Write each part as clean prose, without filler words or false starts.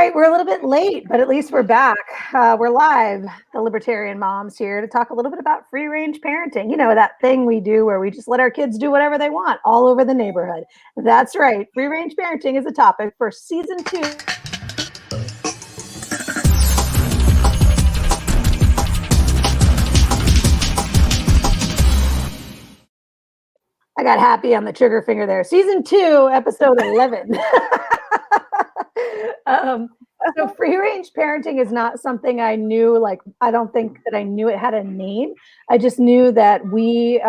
right, we're a little bit late, but at least we're back. We're live, the Libertarian Moms here to talk a little bit about free range parenting. You know, that thing we do where we just let our kids do whatever they want all over the neighborhood. That's right. Free range parenting is a topic for season 2. I got happy on the trigger finger there. Season 2, episode 11. So free range parenting is not something I knew, like, I don't think that I knew it had a name. I just knew that we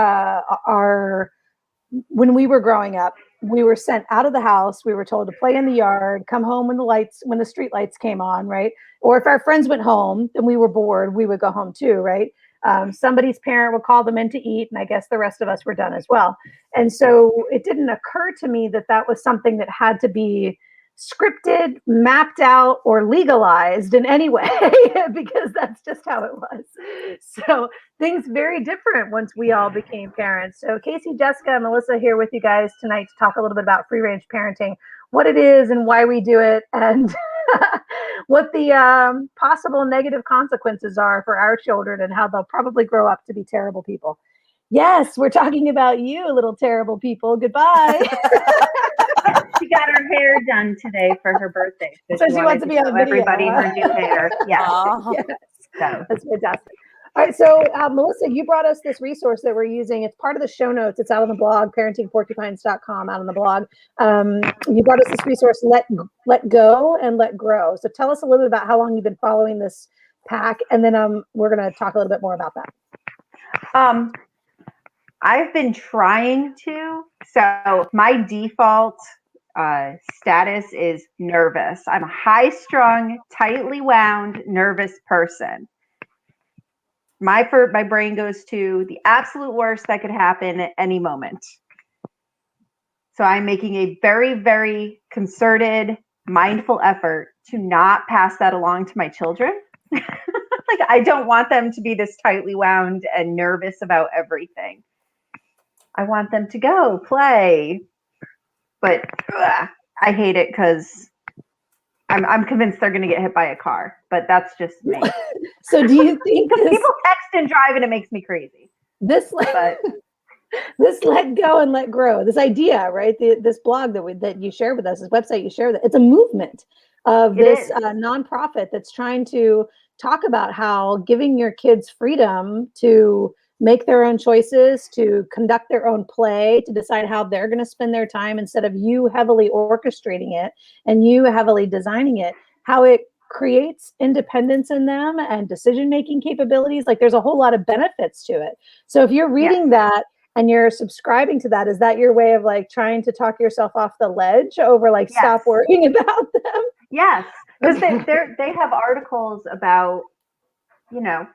when we were growing up, we were sent out of the house. We were told to play in the yard, come home when the street lights came on, right? Or if our friends went home and we were bored, we would go home too, right? Somebody's parent would call them in to eat, and I guess the rest of us were done as well. And so it didn't occur to me that that was something that had to be scripted, mapped out, or legalized in any way, because that's just how it was. So things very different once we all became parents. So Kasie, Jessica, and Melissa here with you guys tonight to talk a little bit about free range parenting, what it is and why we do it, and what the possible negative consequences are for our children and how they'll probably grow up to be terrible people. Yes, we're talking about you, little terrible people. Goodbye. She got her hair done today for her birthday. So she wants to be on video. Everybody her new hair. Yes. Yes. So. That's fantastic. All right, so Melissa, you brought us this resource that we're using. It's part of the show notes. It's out on the blog, parentingporcupines.com, out on the blog. You brought us this resource, Let Go and Let Grow. So tell us a little bit about how long you've been following this pack, and then we're going to talk a little bit more about that. I've been trying to. So my default status is nervous. I'm a high-strung, tightly wound, nervous person. My brain goes to the absolute worst that could happen at any moment. So I'm making a very, very concerted, mindful effort to not pass that along to my children. Like, I don't want them to be this tightly wound and nervous about everything. I want them to go play. But I hate it because I'm convinced they're going to get hit by a car. But that's just me. So do you think because people text and drive and it makes me crazy? This Let Go and Let Grow, this idea, right? This blog that you shared with us, this website you shared, it's a movement of this nonprofit that's trying to talk about how giving your kids freedom to make their own choices, to conduct their own play, to decide how they're going to spend their time instead of you heavily orchestrating it and you heavily designing it, how it creates independence in them and decision-making capabilities. Like, there's a whole lot of benefits to it. So if you're reading that and you're subscribing to that, is that your way of like trying to talk yourself off the ledge over like, stop worrying about them? Yes. Because they have articles about, you know,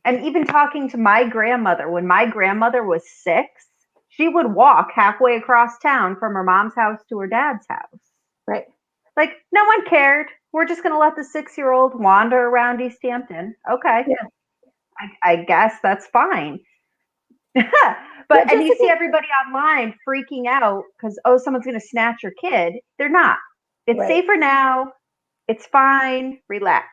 and even talking to my grandmother, when my grandmother was 6, she would walk halfway across town from her mom's house to her dad's house. Right. Like, no one cared. We're just going to let the 6-year-old wander around East Hampton. Okay. Yeah. I guess that's fine. But and you see everybody online freaking out because, someone's going to snatch your kid. They're not. It's safer now. It's fine. Relax.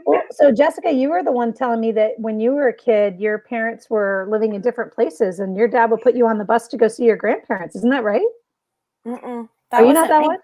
Well, so Jessica, you were the one telling me that when you were a kid, your parents were living in different places and your dad would put you on the bus to go see your grandparents. Isn't that right? Are you not that one?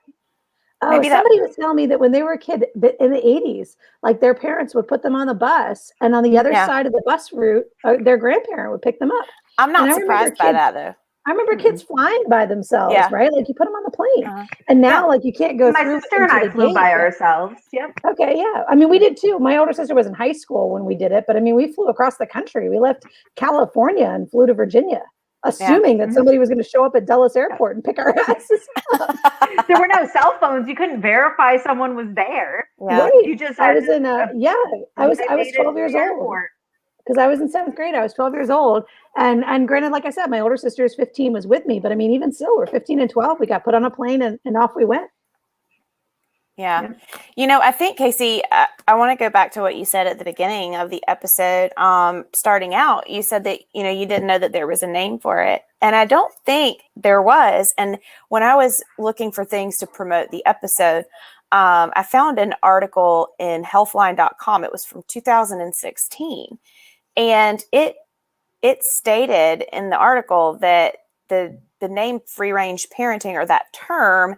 Oh, somebody was telling me that when they were a kid in the 80s, like their parents would put them on the bus and on the other side of the bus route, their grandparent would pick them up. I'm not surprised by that though. I remember kids flying by themselves, right? Like you put them on the plane. And now like you can't go my through. My sister and I flew by ourselves. Yep. Okay, yeah. I mean, we did too. My older sister was in high school when we did it, but I mean, we flew across the country. We left California and flew to Virginia, assuming that somebody was going to show up at Dulles Airport and pick our asses up. There were no cell phones. You couldn't verify someone was there. Yeah. Right. You just I was 12 years old. Because I was in 7th grade. I was 12 years old. And granted, like I said, my older sister is 15, was with me. But I mean, even still, we're 15 and 12. We got put on a plane and off we went. Yeah. You know, I think, Kasie, I want to go back to what you said at the beginning of the episode. Starting out, you said that, you know, you didn't know that there was a name for it. And I don't think there was. And when I was looking for things to promote the episode, I found an article in healthline.com. It was from 2016. And it stated in the article that the name free range parenting, or that term,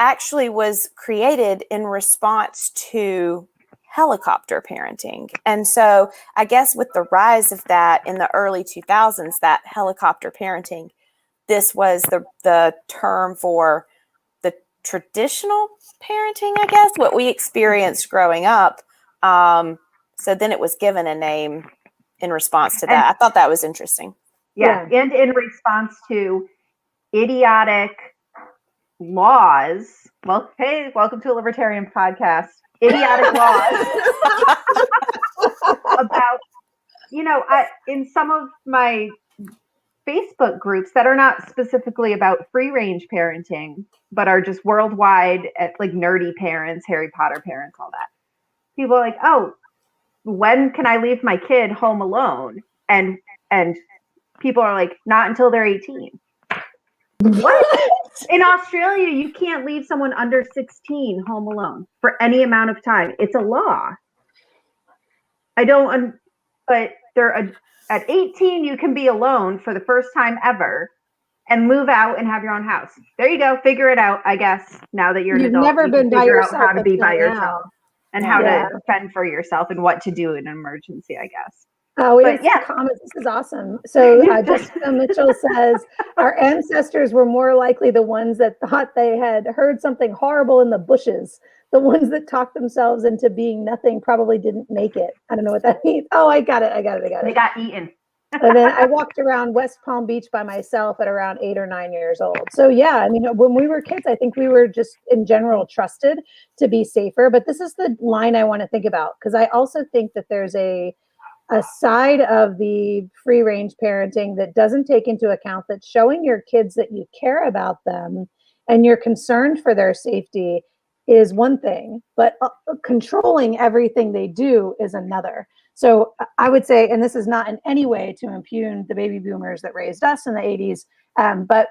actually was created in response to helicopter parenting. And so I guess with the rise of that in the early 2000s, that helicopter parenting, this was the term for the traditional parenting, I guess, what we experienced growing up. So then it was given a name in response to that. I thought that was interesting. Yeah. And in response to idiotic laws. Well, hey, welcome to a libertarian podcast. Idiotic laws about, you know, in some of my Facebook groups that are not specifically about free range parenting, but are just worldwide, like nerdy parents, Harry Potter parents, all that. People are like, oh, when can I leave my kid home alone? And people are like, not until they're 18. What? In Australia, you can't leave someone under 16 home alone for any amount of time. It's a law. But they're at 18, you can be alone for the first time ever and move out and have your own house. There you go. Figure it out, I guess, now that you're an adult. You've never been by yourself. Figure out how to be by yourself and how to fend for yourself and what to do in an emergency, I guess. Oh, we have some comments. This is awesome. So Jessica Mitchell says, our ancestors were more likely the ones that thought they had heard something horrible in the bushes. The ones that talked themselves into being nothing probably didn't make it. I don't know what that means. Oh, I got it. They got eaten. And then I walked around West Palm Beach by myself at around 8 or 9 years old. So yeah, I mean, when we were kids, I think we were just in general trusted to be safer. But this is the line I want to think about, because I also think that there's a side of the free range parenting that doesn't take into account that showing your kids that you care about them and you're concerned for their safety is one thing, but controlling everything they do is another. So I would say, and this is not in any way to impugn the baby boomers that raised us in the 80s, but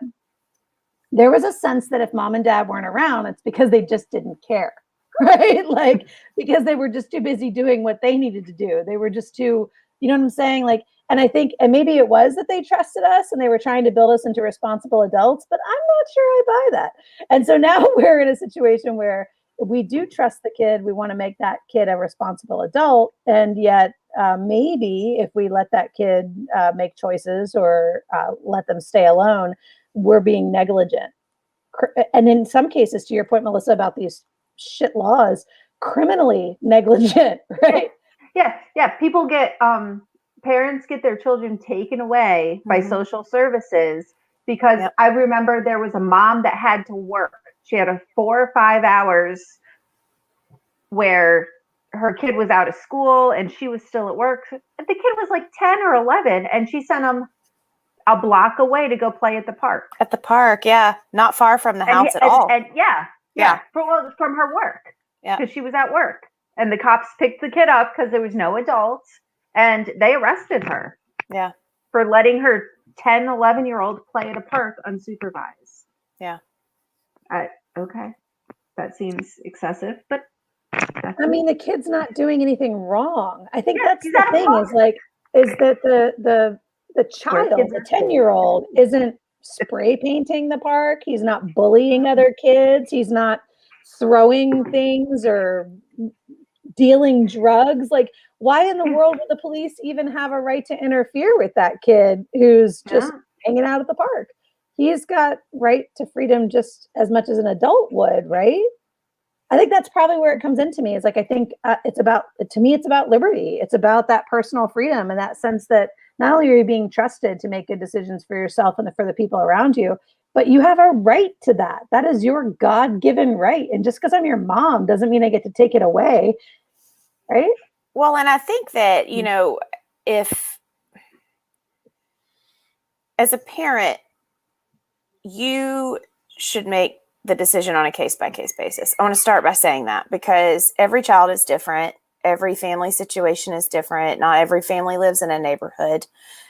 there was a sense that if mom and dad weren't around, it's because they just didn't care. Right? Like, because they were just too busy doing what they needed to do. They were just too, you know what I'm saying? Like, and I think, and maybe it was that they trusted us and they were trying to build us into responsible adults, but I'm not sure I buy that. And so now we're in a situation where we do trust the kid. We want to make that kid a responsible adult. And yet maybe if we let that kid make choices or let them stay alone, we're being negligent. And in some cases, to your point, Melissa, about these shit laws, criminally negligent, right? Yeah. People get parents get their children taken away by social services because I remember there was a mom that had to work. She had 4 or 5 hours where her kid was out of school and she was still at work. The kid was like 10 or 11 and she sent him a block away to go play at the park. At the park, yeah. Not far from the house at all. And from her work. Yeah. Because she was at work. And the cops picked the kid up because there was no adults. And they arrested her. Yeah. For letting her 10, 11-year-old play at a park unsupervised. Yeah. Okay. That seems excessive, but I mean, the kid's not doing anything wrong. I think that's the thing is that the child, the 10-year-old, isn't spray painting the park. He's not bullying other kids. He's not throwing things or dealing drugs. Like, why in the world would the police even have a right to interfere with that kid who's just hanging out at the park? He's got right to freedom just as much as an adult would, right? I think that's probably where it comes into me. Is like, I think it's about liberty. It's about that personal freedom and that sense that not only are you being trusted to make good decisions for yourself and for the people around you, but you have a right to that. That is your God-given right. And just because I'm your mom doesn't mean I get to take it away, right? Well, and I think that, you know, if as a parent, you should make the decision on a case-by-case basis. I want to start by saying that because every child is different. Every family situation is different. Not every family lives in a neighborhood.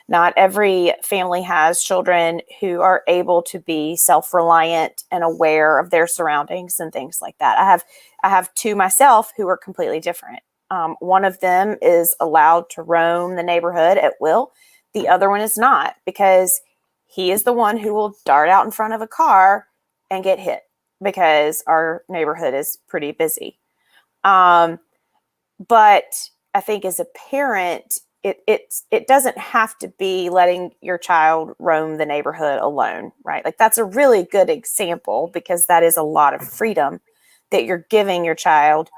Not every family has children who are able to be self-reliant and aware of their surroundings and things like that. I have two myself who are completely different. One of them is allowed to roam the neighborhood at will. The other one is not, because he is the one who will dart out in front of a car and get hit because our neighborhood is pretty busy. But I think as a parent, it doesn't have to be letting your child roam the neighborhood alone, right? Like that's a really good example because that is a lot of freedom that you're giving your child.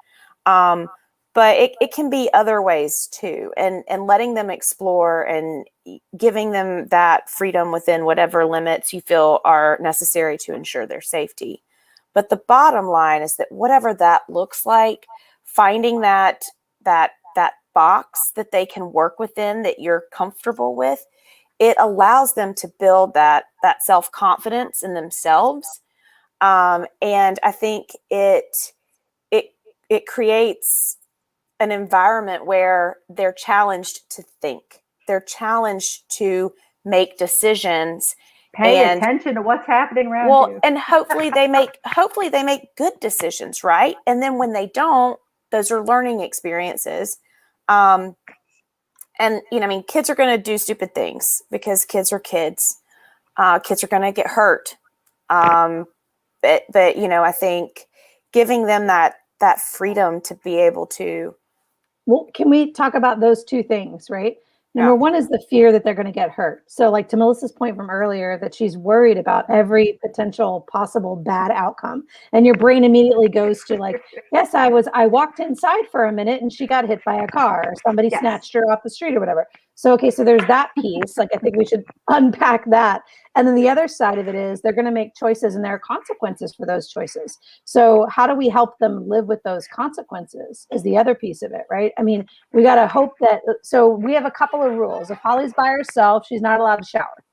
But it can be other ways too, and letting them explore and giving them that freedom within whatever limits you feel are necessary to ensure their safety. But the bottom line is that whatever that looks like, finding that box that they can work within that you're comfortable with, it allows them to build that self-confidence in themselves. And I think it creates an environment where they're challenged to think. They're challenged to make decisions. Pay attention to what's happening around you. And hopefully they make good decisions, right? And then when they don't, those are learning experiences. And kids are going to do stupid things because kids are kids. Kids are going to get hurt. But I think giving them that freedom to be able to. Well, can we talk about those two things, right? Number one is the fear that they're going to get hurt. So like to Melissa's point from earlier, that she's worried about every potential possible bad outcome. And your brain immediately goes to like, yes, I walked inside for a minute and she got hit by a car or somebody snatched her off the street or whatever. So, okay, so there's that piece. Like, I think we should unpack that. And then the other side of it is they're going to make choices and there are consequences for those choices. So how do we help them live with those consequences is the other piece of it, right? I mean, we got to hope that, so we have a couple of rules. If Holly's by herself, she's not allowed to shower.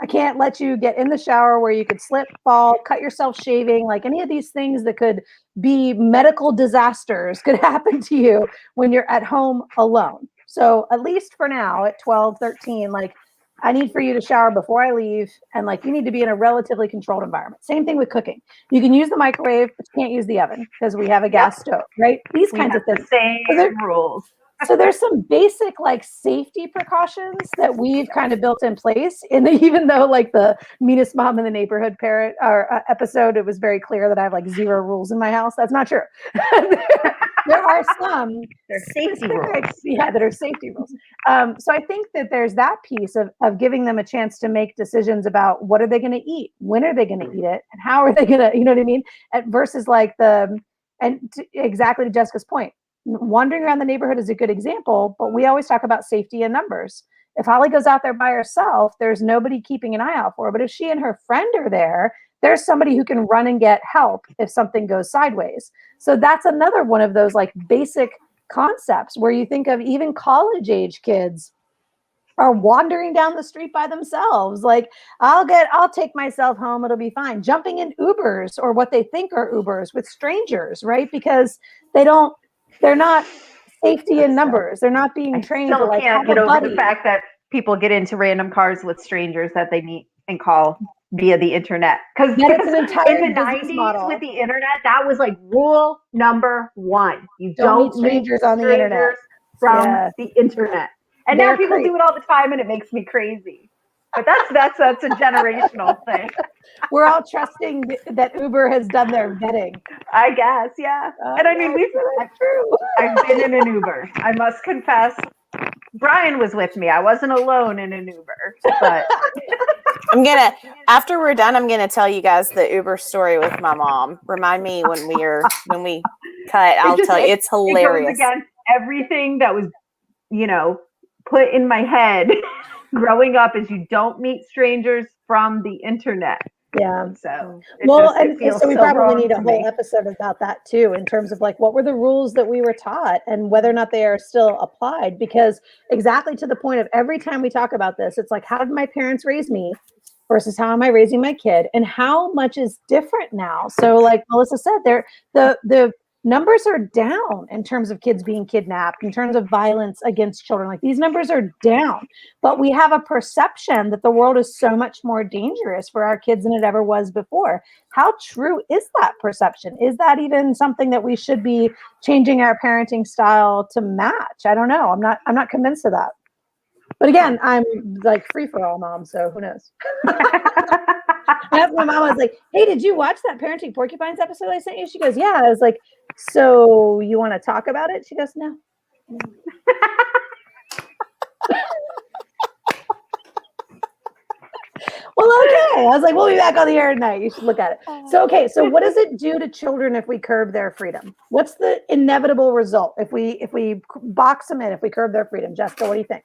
I can't let you get in the shower where you could slip, fall, cut yourself shaving, like any of these things that could be medical disasters could happen to you when you're at home alone. So at least for now at 12, 13, like I need for you to shower before I leave. And like, you need to be in a relatively controlled environment. Same thing with cooking. You can use the microwave, but you can't use the oven because we have a gas stove, right? These kinds of things. Same rules. So there's some basic like safety precautions that we've kind of built in place. And even though like the meanest mom in the neighborhood parent or episode, it was very clear that I have like 0 rules in my house. That's not true. There are some safety rules. Yeah, that are safety rules. So I think that there's that piece of giving them a chance to make decisions about what are they going to eat, when are they going to eat it, and how are they going to, you know what I mean? Versus like exactly to Jessica's point, wandering around the neighborhood is a good example, but we always talk about safety in numbers. If Holly goes out there by herself, there's nobody keeping an eye out for her. But if she and her friend are there, there's somebody who can run and get help if something goes sideways. So that's another one of those like basic concepts where you think of even college age kids are wandering down the street by themselves. Like I'll take myself home. It'll be fine. Jumping in Ubers or what they think are Ubers with strangers, right? Because they're not safety in numbers. They're not being trained to like can't get over the fact that people get into random cars with strangers that they meet and call via the internet. Because in the 90s with the internet, that was like rule number 1. You don't meet strangers on the internet from the internet. And now people do it all the time and it makes me crazy. But that's a generational thing. We're all trusting that Uber has done their vetting. I guess, yeah. And I mean, I've been in an Uber. I must confess, Brian was with me. I wasn't alone in an Uber. But after we're done, I'm gonna tell you guys the Uber story with my mom. Remind me when we cut. I'll tell you, it's hilarious. It goes against everything that was, put in my head growing up is you don't meet strangers from the internet. Yeah. So we probably need a whole episode about that too, in terms of like what were the rules that we were taught and whether or not they are still applied. Because exactly to the point of every time we talk about this, it's like, how did my parents raise me? versus how am I raising my kid, and how much is different now. So like Melissa said, the numbers are down in terms of kids being kidnapped, in terms of violence against children. Like these numbers are down, but we have a perception that the world is so much more dangerous for our kids than it ever was before. How true is that perception? Is that even something that we should be changing our parenting style to match? I don't know. I'm not convinced of that. But again, I'm like free for all mom, so who knows? My mom was like, "Hey, did you watch that Parenting Porcupines episode I sent you?" She goes, "Yeah." I was like, "So you want to talk about it?" She goes, "No." Well, okay. I was like, "We'll be back on the air tonight. You should look at it." So, okay. So, what does it do to children if we curb their freedom? What's the inevitable result if we box them in? If we curb their freedom, Jessica, what do you think?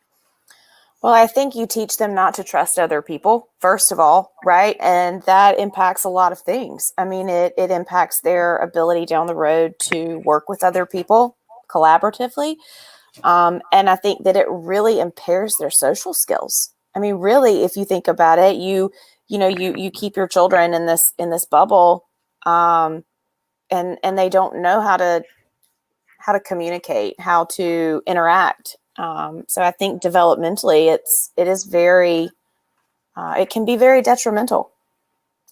Well, I think you teach them not to trust other people, first of all, right? And that impacts a lot of things. I mean, it impacts their ability down the road to work with other people collaboratively. And I think that it really impairs their social skills. I mean, really, if you think about it, you keep your children in this bubble, and they don't know how to communicate, how to interact. So I think developmentally, it can be very detrimental.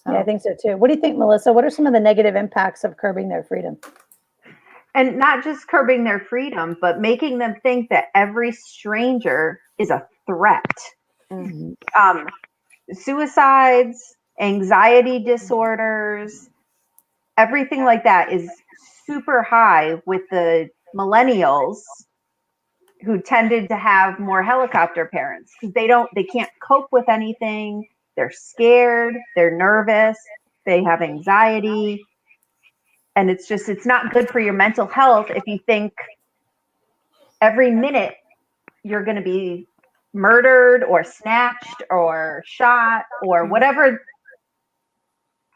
So. Yeah, I think so too. What do you think, Melissa? What are some of the negative impacts of curbing their freedom? And not just curbing their freedom, but making them think that every stranger is a threat. Mm-hmm. Suicides, anxiety disorders, everything like that is super high with the millennials, who tended to have more helicopter parents because they can't cope with anything. They're scared, they're nervous, they have anxiety. And it's not good for your mental health if you think every minute you're going to be murdered or snatched or shot or whatever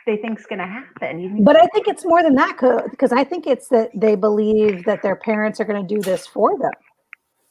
they think is going to happen. But I think it's more than that, because I think it's that they believe that their parents are going to do this for them,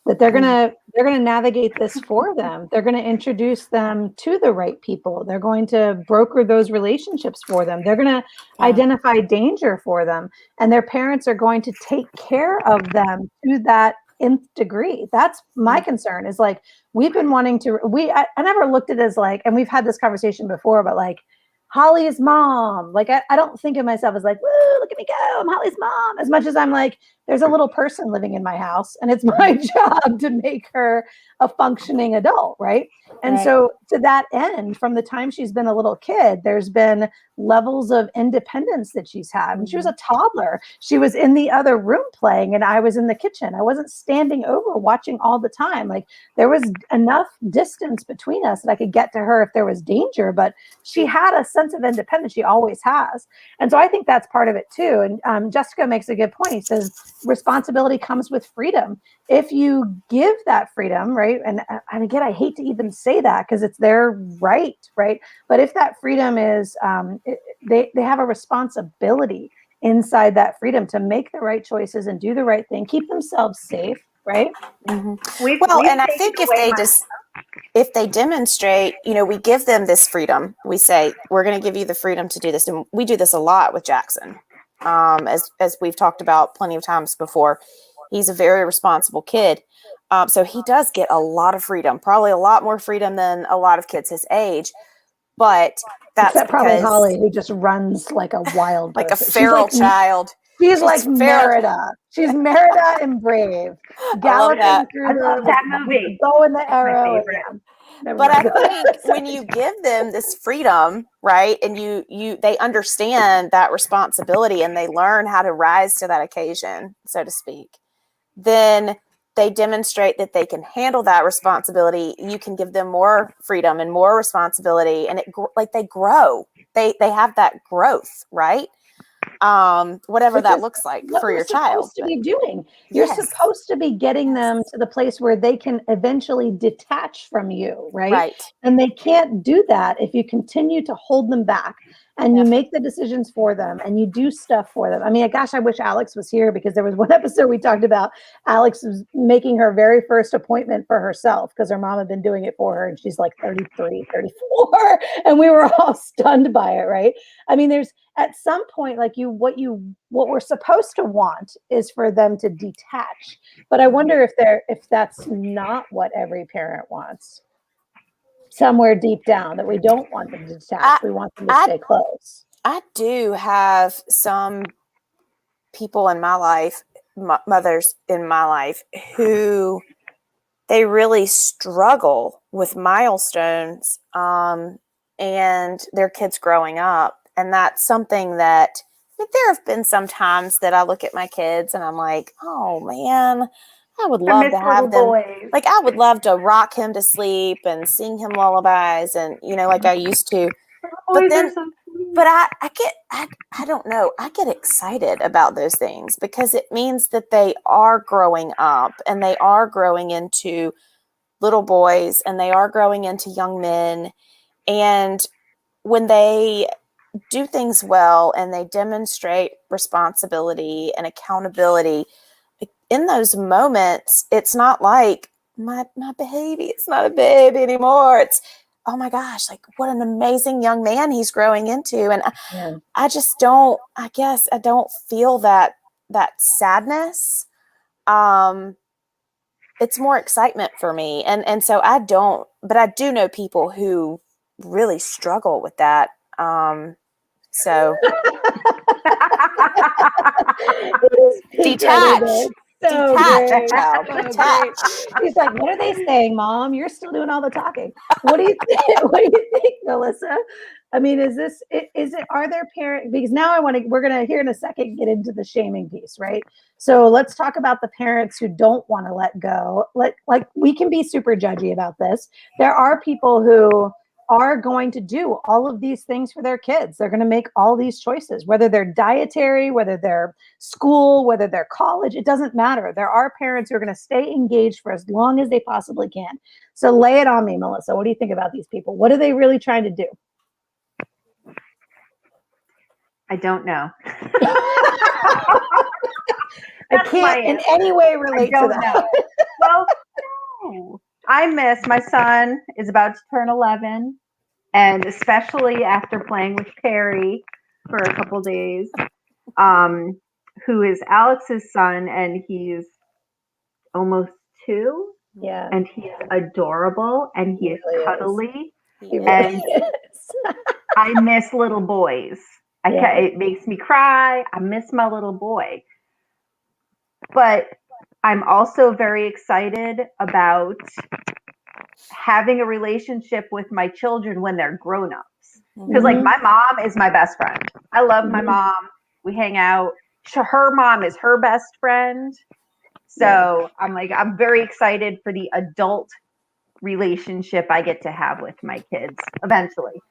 that they're going to navigate this for them. They're going to introduce them to the right people. They're going to broker those relationships for them. They're going to identify danger for them. And their parents are going to take care of them to that nth degree. That's my concern, is like, we've been wanting to, I never looked at it as like, and we've had this conversation before, but like, Holly's mom. Like, I don't think of myself as like, woo, look at me go, I'm Holly's mom, as much as I'm like, there's a little person living in my house and it's my job to make her a functioning adult, right? And so to that end, from the time she's been a little kid, there's been levels of independence that she's had. When she was a toddler, she was in the other room playing and I was in the kitchen. I wasn't standing over watching all the time. Like, there was enough distance between us that I could get to her if there was danger, but she had a sense of independence. She always has. And so I think that's part of it too. And Jessica makes a good point. He says, responsibility comes with freedom. If you give that freedom, right? And again, I hate to even say that because it's their right? But if that freedom is, they have a responsibility inside that freedom to make the right choices and do the right thing, keep themselves safe, right? Mm-hmm. And I think if they demonstrate, we give them this freedom. We say, we're going to give you the freedom to do this. And we do this a lot with Jackson. As we've talked about plenty of times before, he's a very responsible kid. So he does get a lot of freedom, probably a lot more freedom than a lot of kids his age. But that's except probably Holly, who just runs like a wild like person. A feral child. She's like Merida. She's Merida and Brave, galloping through that movie, bow and the arrow. But I think when you give them this freedom, right, and they understand that responsibility and they learn how to rise to that occasion, so to speak, then they demonstrate that they can handle that responsibility. You can give them more freedom and more responsibility, and they grow. They have that growth, right? Whatever that looks like for your child. To be doing. You're supposed to be getting them to the place where they can eventually detach from you, right? And they can't do that if you continue to hold them back. and you make the decisions for them and you do stuff for them. I mean, gosh, I wish Alex was here because there was one episode we talked about Alex was making her very first appointment for herself because her mom had been doing it for her and she's like 33, 34 and we were all stunned by it, right? I mean, there's at some point like what we're supposed to want is for them to detach. But I wonder if that's not what every parent wants. Somewhere deep down that we don't want them to detach. We want them to stay close. I do have some people in my life, mothers in my life, who they really struggle with milestones and their kids growing up. And that's something that there have been some times that I look at my kids and I'm like, oh man, I would love to have them. Boys. Like I would love to rock him to sleep and sing him lullabies and, like I used to. But then, but I don't know. I get excited about those things because it means that they are growing up and they are growing into little boys and they are growing into young men. And when they do things well and they demonstrate responsibility and accountability, in those moments, it's not like my baby, it's not a baby anymore. It's, oh my gosh, like what an amazing young man he's growing into. And I just don't, I guess I don't feel that sadness. It's more excitement for me. And so I don't, but I do know people who really struggle with that. So detach. So detach, child. detach. He's like, what are they saying, Mom? You're still doing all the talking. What do you think? What do you think, Melissa? I mean, is it, are there parents, because now we're going to here in a second, get into the shaming piece, right? So let's talk about the parents who don't want to let go. Like we can be super judgy about this. There are people who are going to do all of these things for their kids. They're going to make all these choices, whether they're dietary, whether they're school, whether they're college, it doesn't matter. There are parents who are going to stay engaged for as long as they possibly can. So lay it on me, Melissa. What do you think about these people? What are they really trying to do? I don't know. I can't in any way relate to that. Know. Well, no. My son is about to turn 11, and especially after playing with Perry for a couple days, who is Alex's son, and he's almost 2. Yeah. And he's adorable, and he is cuddly, and I miss little boys. It makes me cry. I miss my little boy. But I'm also very excited about having a relationship with my children when they're grown-ups. Because like my mom is my best friend. I love my mom. We hang out. Her mom is her best friend. So I'm very excited for the adult relationship I get to have with my kids eventually.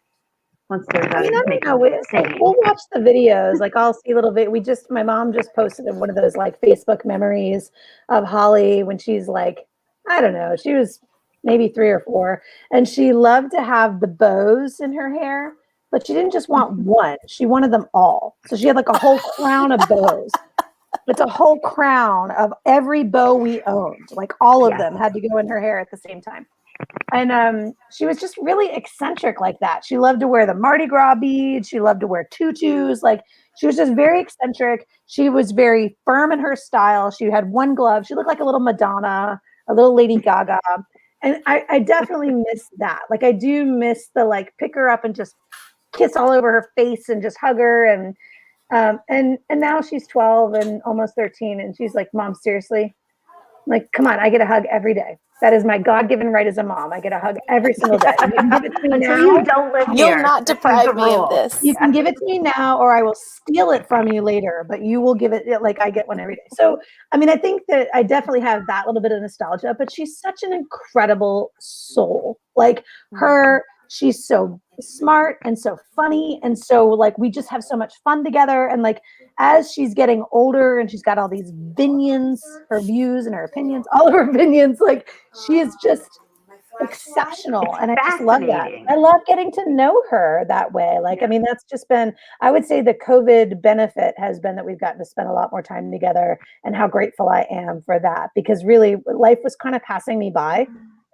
Once they're done, we'll watch the videos. Like I'll see a little bit. My mom just posted one of those like Facebook memories of Holly when she's like, I don't know, she was maybe 3 or 4, and she loved to have the bows in her hair, but she didn't just want one; she wanted them all. So she had like a whole crown of bows. It's a whole crown of every bow we owned. Like all of them had to go in her hair at the same time. And she was just really eccentric like that. She loved to wear the Mardi Gras beads. She loved to wear tutus. Like she was just very eccentric. She was very firm in her style. She had one glove. She looked like a little Madonna, a little Lady Gaga. And I definitely miss that. Like I do miss the like pick her up and just kiss all over her face and just hug her. And now she's 12 and almost 13. And she's like, Mom, seriously? I'm like, come on, I get a hug every day. That is my God-given right as a mom. I get a hug every single day. You can give it to me now. You don't live here. You'll not deprive me of this. You can give it to me now, or I will steal it from you later. But you will give it like I get one every day. So, I mean, I think that I definitely have that little bit of nostalgia. But she's such an incredible soul. Like her, she's so smart and so funny, and so like we just have so much fun together. And like as she's getting older and she's got all these opinions, her views and her opinions, all of her opinions, like she is just exceptional. It's And I just love that. fascinating. I love getting to know her that way. Like, I mean, that's just been, I would say the COVID benefit has been that we've gotten to spend a lot more time together, and how grateful I am for that, because really life was kind of passing me by.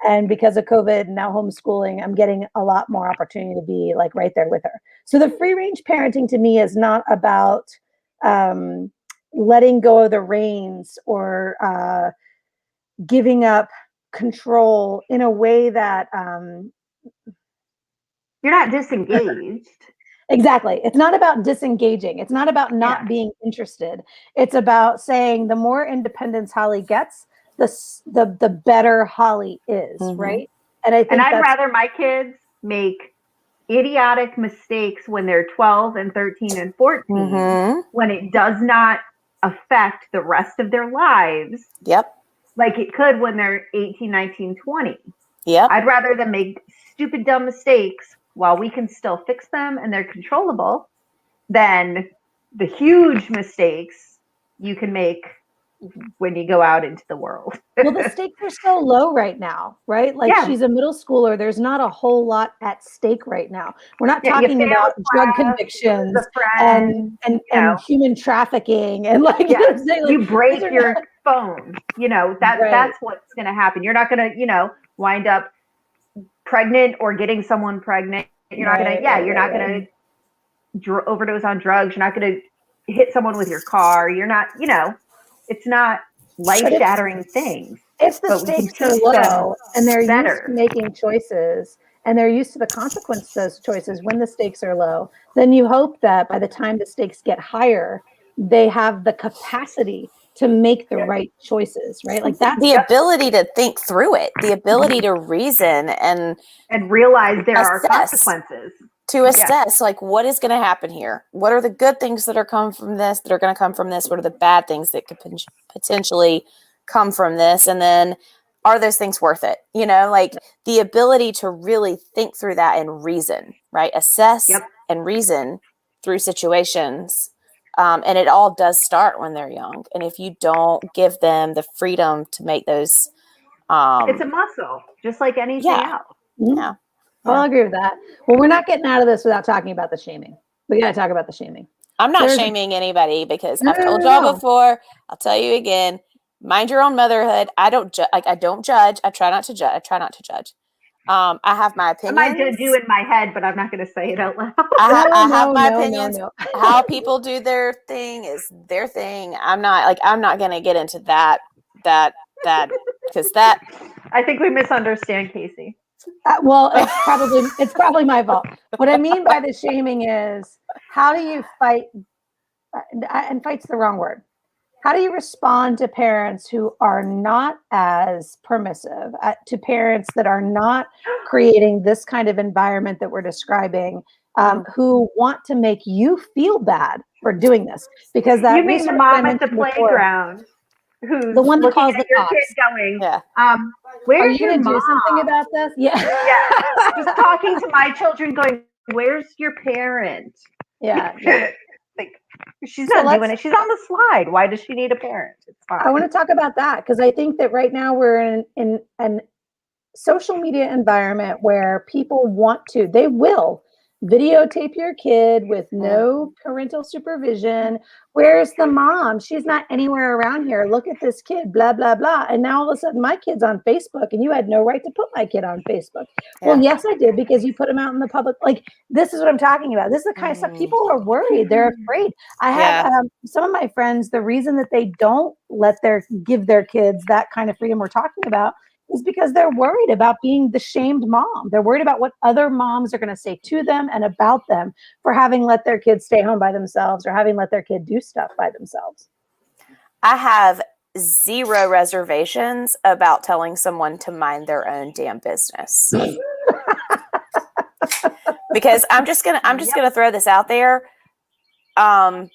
And because of COVID, now homeschooling, I'm getting a lot more opportunity to be like right there with her. So the free range parenting to me is not about letting go of the reins or giving up control in a way that You're not disengaged. exactly, it's not about disengaging, it's not about not Yeah. being interested, it's about saying the more independence Holly gets, the better Holly is. Right. And I think And I'd that's rather my kids make idiotic mistakes when they're 12 and 13 and 14 when it does not affect the rest of their lives Yep. like it could when they're 18, 19, 20. Yep. I'd rather them make stupid, dumb mistakes while we can still fix them and they're controllable than the huge mistakes you can make when you go out into the world. well, the stakes are so low right now, right? Like, Yeah. she's a middle schooler. There's not a whole lot at stake right now. We're not Yeah, you talking fail about drug class, convictions the friend, and human trafficking and like, yeah, you know what I'm saying? Like, you these break are your not, phone. right, That's what's going to happen. You're not going to, wind up pregnant or getting someone pregnant. You're not going to, right, you're not right. going to overdose on drugs. You're not going to hit someone with your car. You're not, it's not life shattering things. If the But we can stakes are teach them low and they're used to better. making choices and they're used to the consequence of those choices when the stakes are low, then you hope that by the time the stakes get higher, they have the capacity to make the right choices, right? Like that's the ability to think through it, the ability to reason and realize there are assess. consequences. To assess, like, what is going to happen here? What are the good things that are come from this, that are going to come from this? What are the bad things that could potentially come from this? And then are those things worth it? Like the ability to really think through that and reason, right? Assess and reason through situations. And it all does start when they're young. And if you don't give them the freedom to make those, it's a muscle, just like anything else. Yeah. I'll agree with that. Well, we're not getting out of this without talking about the shaming. We got to talk about the shaming. I'm not shaming anybody because I've told No. y'all before. I'll tell you again. Mind your own motherhood. I don't judge. I try not to judge. I have my opinions. I might judge you in my head, but I'm not going to say it out loud. I have my opinions. How people do their thing is their thing. I'm not going to get into that because that. I think we misunderstand Kasie. Well, it's probably my fault. What I mean by the shaming is, how do you fight? And fight's the wrong word. How do you respond to parents who are not as permissive, to parents that are not creating this kind of environment that we're describing, who want to make you feel bad for doing this? Because that you mean the mom at the playground who's the one that calls at the your cops. kid going, Where's are you going to do something about this? Yeah. Just talking to my children going, where's your parent? Yeah. Like, she's not doing it. She's on the slide. Why does she need a parent? It's fine. I want to talk about that because I think that right now we're in an social media environment where people they will videotape your kid with no parental supervision. Where's the mom? She's not anywhere around here. Look at this kid, blah, blah, blah. And now all of a sudden my kid's on Facebook and you had no right to put my kid on Facebook. Yeah. Well, yes, I did, because you put him out in the public. Like, this is what I'm talking about. This is the kind of stuff people are worried. They're afraid. I have some of my friends, the reason that they don't give their kids that kind of freedom we're talking about is because they're worried about being the shamed mom. They're worried about what other moms are going to say to them and about them for having let their kids stay home by themselves or having let their kid do stuff by themselves. I have zero reservations about telling someone to mind their own damn business. Because I'm just gonna throw this out there. By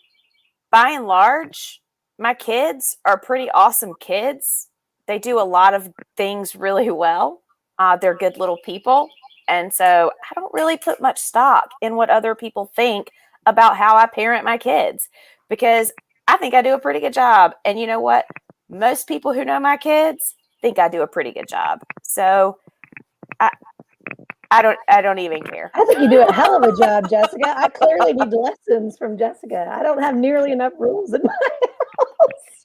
and large, my kids are pretty awesome kids. They do a lot of things really well. They're good little people. And so I don't really put much stock in what other people think about how I parent my kids, because I think I do a pretty good job. And you know what? Most people who know my kids think I do a pretty good job. So I don't even care. I think you do a hell of a job, Jessica. I clearly need lessons from Jessica. I don't have nearly enough rules in my house.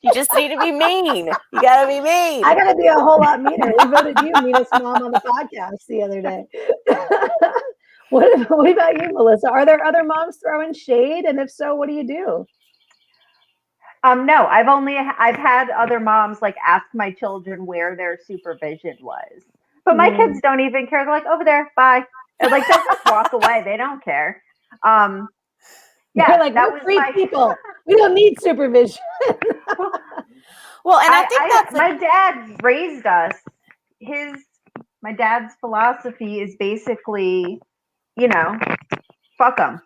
You just need to be mean. You got to be mean. I got to be a whole lot meaner. We voted you meanest mom on the podcast the other day. What about you, Melissa? Are there other moms throwing shade? And if so, what do you do? No, I've had other moms like ask my children where their supervision was. But my kids don't even care. They're like, over there, bye. And like they'll just walk away. They don't care. Yeah, they're like, we're free people. We don't need supervision. Well, and I think that's my dad raised us. My dad's philosophy is basically, fuck them.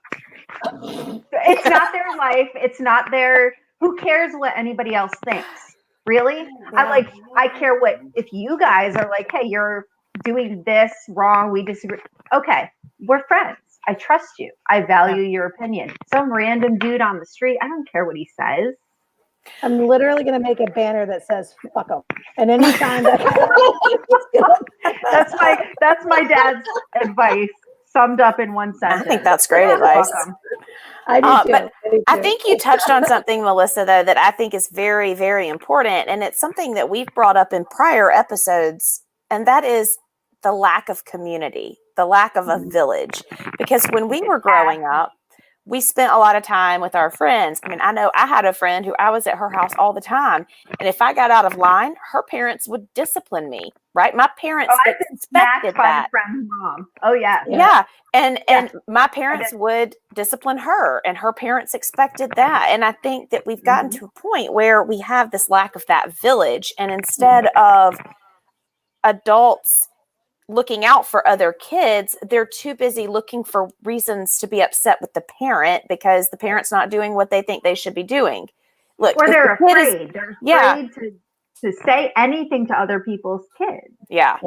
It's not their life. It's not their. Who cares what anybody else thinks? Really? Yeah. I care what if you guys are like, hey, you're doing this wrong. We disagree. Okay, we're friends. I trust you. I value your opinion. Some random dude on the street, I don't care what he says. I'm literally going to make a banner that says "fuck them." And anytime that's my dad's advice summed up in one sentence. I think that's great advice. I do too. But I think you touched on something, Melissa, though, that I think is very, very important. And it's something that we've brought up in prior episodes. And that is the lack of community, the lack of a village. Because when we were growing up, we spent a lot of time with our friends. I mean, I know I had a friend who I was at her house all the time. And if I got out of line, her parents would discipline me, right? My parents expected that. From mom. Oh, yeah. Yeah. And my parents would discipline her, and her parents expected that. And I think that we've gotten to a point where we have this lack of that village. And instead of adults looking out for other kids, they're too busy looking for reasons to be upset with the parent because the parent's not doing what they think they should be doing. Look, or they're afraid. They're afraid to say anything to other people's kids. Yeah.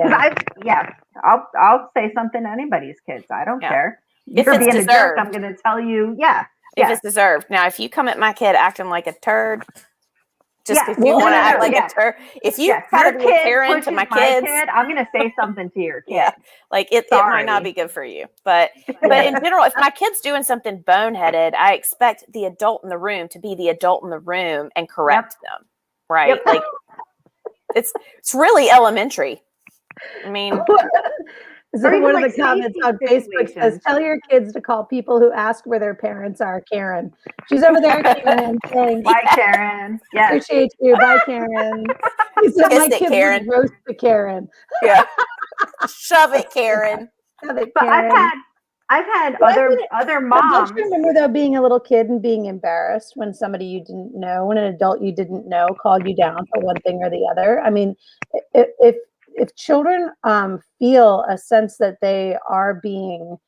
I'll say something to anybody's kids. I don't care. If you're it's being deserved. a jerk, I'm going to tell you. Yeah. If it's deserved. Now, if you come at my kid acting like a turd, just because you want to act like a turd, if you try to be a Karen to my kids, I'm going to say something to your kid. Yeah, like it might not be good for you. But in general, if my kid's doing something boneheaded, I expect the adult in the room to be the adult in the room and correct them. Right? Yep. Like it's really elementary. I mean, so one of the comments on Facebook says, "Tell your kids to call people who ask where their parents are, Karen." She's over there, Karen, saying, "Bye, Karen." Yeah, appreciate you. Bye, Karen. He said, "My kids would roast the Karen." Yeah, shove it, Karen. Shove it, but Karen. I've had other moms. Don't you remember though being a little kid and being embarrassed when somebody you didn't know, when an adult you didn't know called you down for one thing or the other? I mean, if children feel a sense that they are being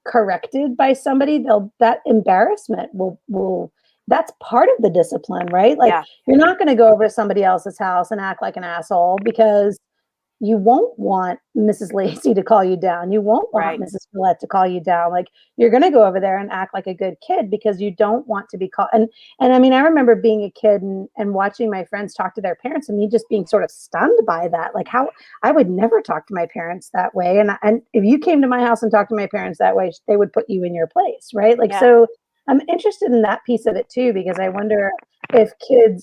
corrected by somebody, that embarrassment will that's part of the discipline, right? Like you're not going to go over to somebody else's house and act like an asshole because you won't want Mrs. Lacey to call you down. You won't want Mrs. Follett to call you down. Like you're going to go over there and act like a good kid because you don't want to be called. And I mean, I remember being a kid and watching my friends talk to their parents and me just being sort of stunned by that. Like how I would never talk to my parents that way. And if you came to my house and talked to my parents that way, they would put you in your place. Right. Like, so I'm interested in that piece of it too, because I wonder if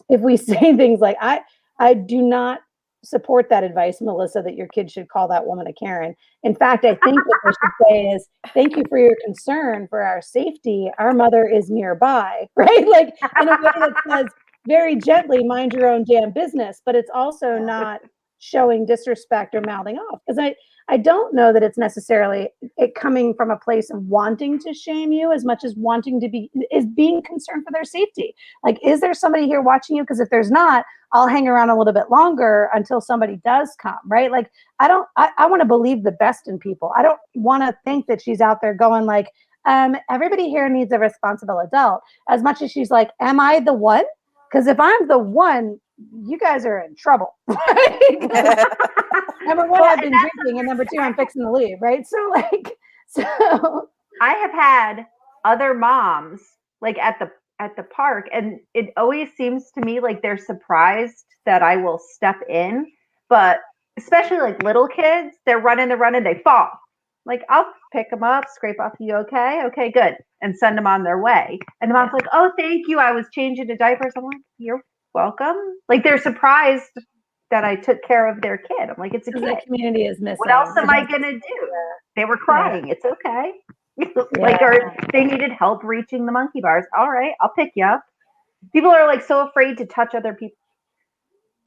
we say things like, I do not support that advice, Melissa, that your kid should call that woman a Karen. In fact, I think what they should say is, thank you for your concern for our safety. Our mother is nearby, right? Like in a way that says very gently, mind your own damn business, but it's also not showing disrespect or mouthing off. Because I don't know that it's necessarily it coming from a place of wanting to shame you as much as wanting to being concerned for their safety. Like, is there somebody here watching you? Because if there's not, I'll hang around a little bit longer until somebody does come, right? Like, I want to believe the best in people. I don't want to think that she's out there going like, everybody here needs a responsible adult, as much as she's like, am I the one? Because if I'm the one, you guys are in trouble. Right? Number one, I've been drinking, and number two, I'm fixing to leave, right? So I have had other moms like at the park, and it always seems to me like they're surprised that I will step in, but especially like little kids, they're running, they fall. Like, I'll pick them up, scrape off, you okay? Okay, good. And send them on their way. And the mom's like, oh, thank you. I was changing the diapers. I'm like, you're welcome. Like, they're surprised that I took care of their kid. I'm like, it's a kid. The community is missing. What else am I going to do? They were crying. It's okay. Like, or they needed help reaching the monkey bars. All right, I'll pick you up. People are like so afraid to touch other people.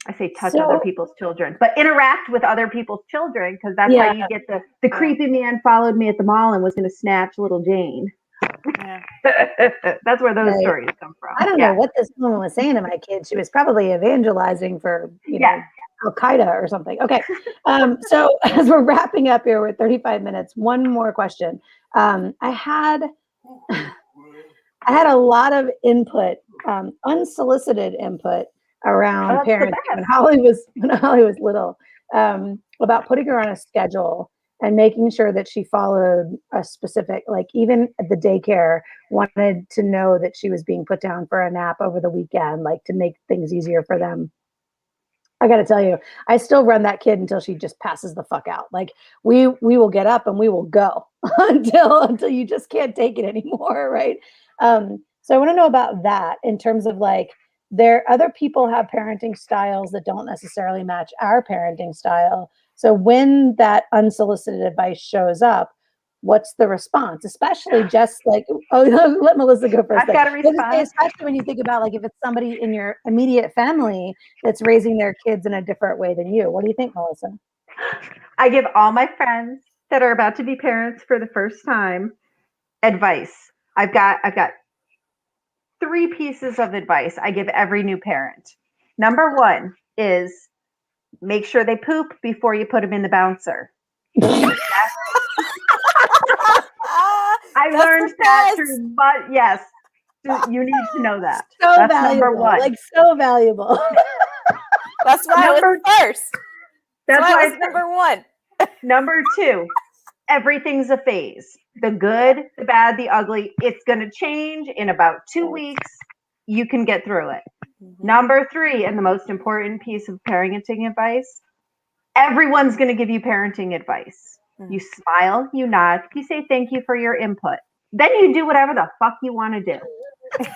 I say touch other people's children, but interact with other people's children, because that's how you get the creepy man followed me at the mall and was going to snatch little Jane. Yeah. That's where those stories come from. I don't know what this woman was saying to my kid. She was probably evangelizing for, you know, Al Qaeda or something. Okay. So as we're wrapping up here with 35 minutes, one more question. I had a lot of input, unsolicited input around parenting when Holly was little, about putting her on a schedule and making sure that she followed a specific, like even at the daycare, wanted to know that she was being put down for a nap over the weekend, like to make things easier for them. I got to tell you, I still run that kid until she just passes the fuck out. Like we will get up and we will go until you just can't take it anymore, right? So I want to know about that in terms of like, other people have parenting styles that don't necessarily match our parenting style. So when that unsolicited advice shows up, what's the response? Especially just like, let Melissa go first. I've got to respond. Especially when you think about like if it's somebody in your immediate family that's raising their kids in a different way than you. What do you think, Melissa? I give all my friends that are about to be parents for the first time advice. I've got 3 pieces of advice I give every new parent. Number 1 is make sure they poop before you put them in the bouncer. I learned that through, but yes, you need to know that. That's valuable. Number 1. Like so valuable. That's why it was first. That's why it's number 1. Number 2, everything's a phase. The good, the bad, the ugly. It's going to change in about 2 weeks. You can get through it. Mm-hmm. Number 3, and the most important piece of parenting advice, everyone's going to give you parenting advice. Mm-hmm. You smile, you nod, you say thank you for your input. Then you do whatever the fuck you want to do. That's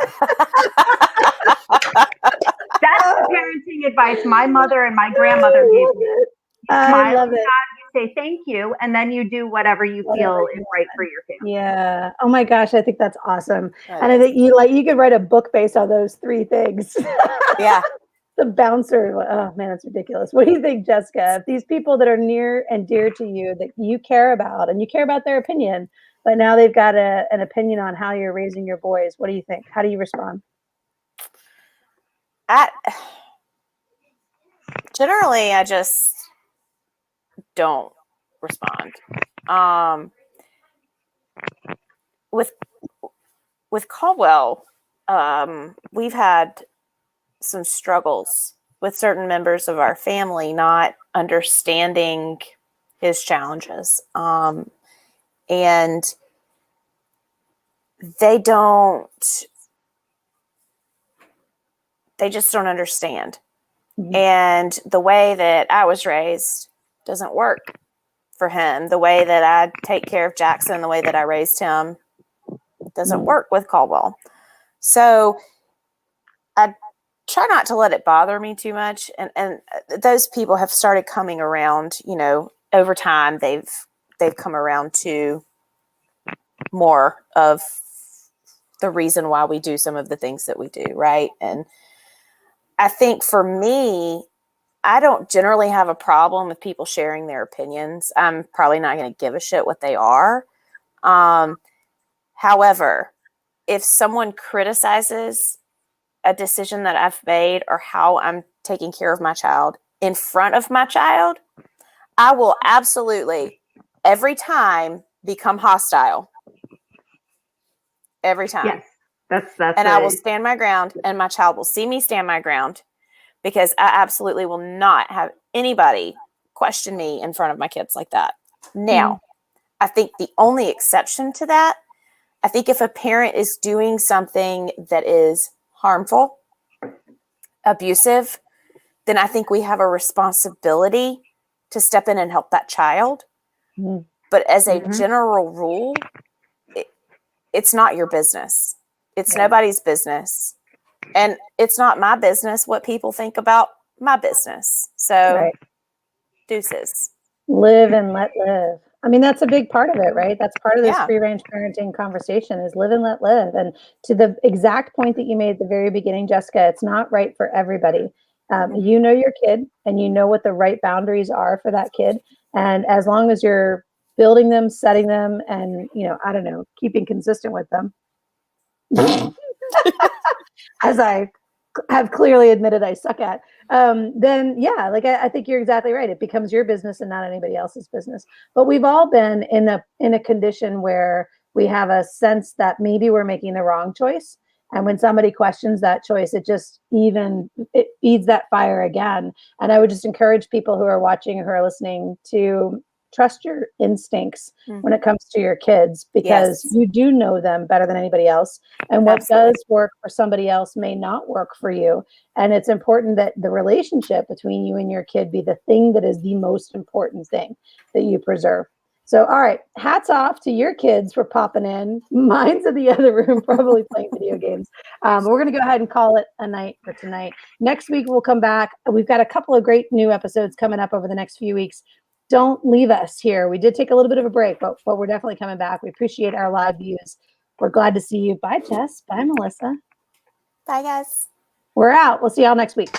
the parenting advice my mother and my grandmother gave me. You smile, I love it. You say thank you, and then you do whatever you feel is right for your family. Yeah. Oh my gosh, I think that's awesome. And I think you could write a book based on those 3 things. Yeah. The bouncer. Oh man, that's ridiculous. What do you think, Jessica? If these people that are near and dear to you that you care about and you care about their opinion, but now they've got an opinion on how you're raising your boys, what do you think? How do you respond? Generally, I just don't respond. With Caldwell, we've had some struggles with certain members of our family not understanding his challenges. And they just don't understand. Mm-hmm. And the way that I was raised doesn't work for him. The way that I take care of Jackson, the way that I raised him doesn't work with Caldwell. So I try not to let it bother me too much. And those people have started coming around, over time they've come around to more of the reason why we do some of the things that we do. Right. And I think for me, I don't generally have a problem with people sharing their opinions. I'm probably not going to give a shit what they are. However, if someone criticizes a decision that I've made or how I'm taking care of my child in front of my child, I will absolutely every time become hostile. Every time. Yes, that's and I will stand my ground, and my child will see me stand my ground, because I absolutely will not have anybody question me in front of my kids like that. Now, I think the only exception to that, I think if a parent is doing something that is harmful, abusive, then I think we have a responsibility to step in and help that child. Mhm. But as a Mhm. general rule, it's not your business. It's Right. nobody's business. And it's not my business what people think about my business. So Right. deuces. Live and let live. I mean, that's a big part of it, right? That's part of this Yeah. free range parenting conversation is live and let live. And to the exact point that you made at the very beginning, Jessica, it's not right for everybody. You know your kid and you know what the right boundaries are for that kid. And as long as you're building them, setting them, and, I don't know, keeping consistent with them, as I have clearly admitted I suck at, then yeah, like I think you're exactly right. It becomes your business and not anybody else's business. But we've all been in a condition where we have a sense that maybe we're making the wrong choice. And when somebody questions that choice, it feeds that fire again. And I would just encourage people who are watching, who are listening, to trust your instincts when it comes to your kids, because Yes. you do know them better than anybody else. And what Absolutely. does work for somebody else may not work for you. And it's important that the relationship between you and your kid be the thing that is the most important thing that you preserve. So, all right, hats off to your kids for popping in. Mine's in the other room, probably playing video games. But we're going to go ahead and call it a night for tonight. Next week, we'll come back. We've got a couple of great new episodes coming up over the next few weeks. Don't leave us here. We did take a little bit of a break, but we're definitely coming back. We appreciate our live views. We're glad to see you. Bye, Jess. Bye, Melissa. Bye, guys. We're out. We'll see y'all next week.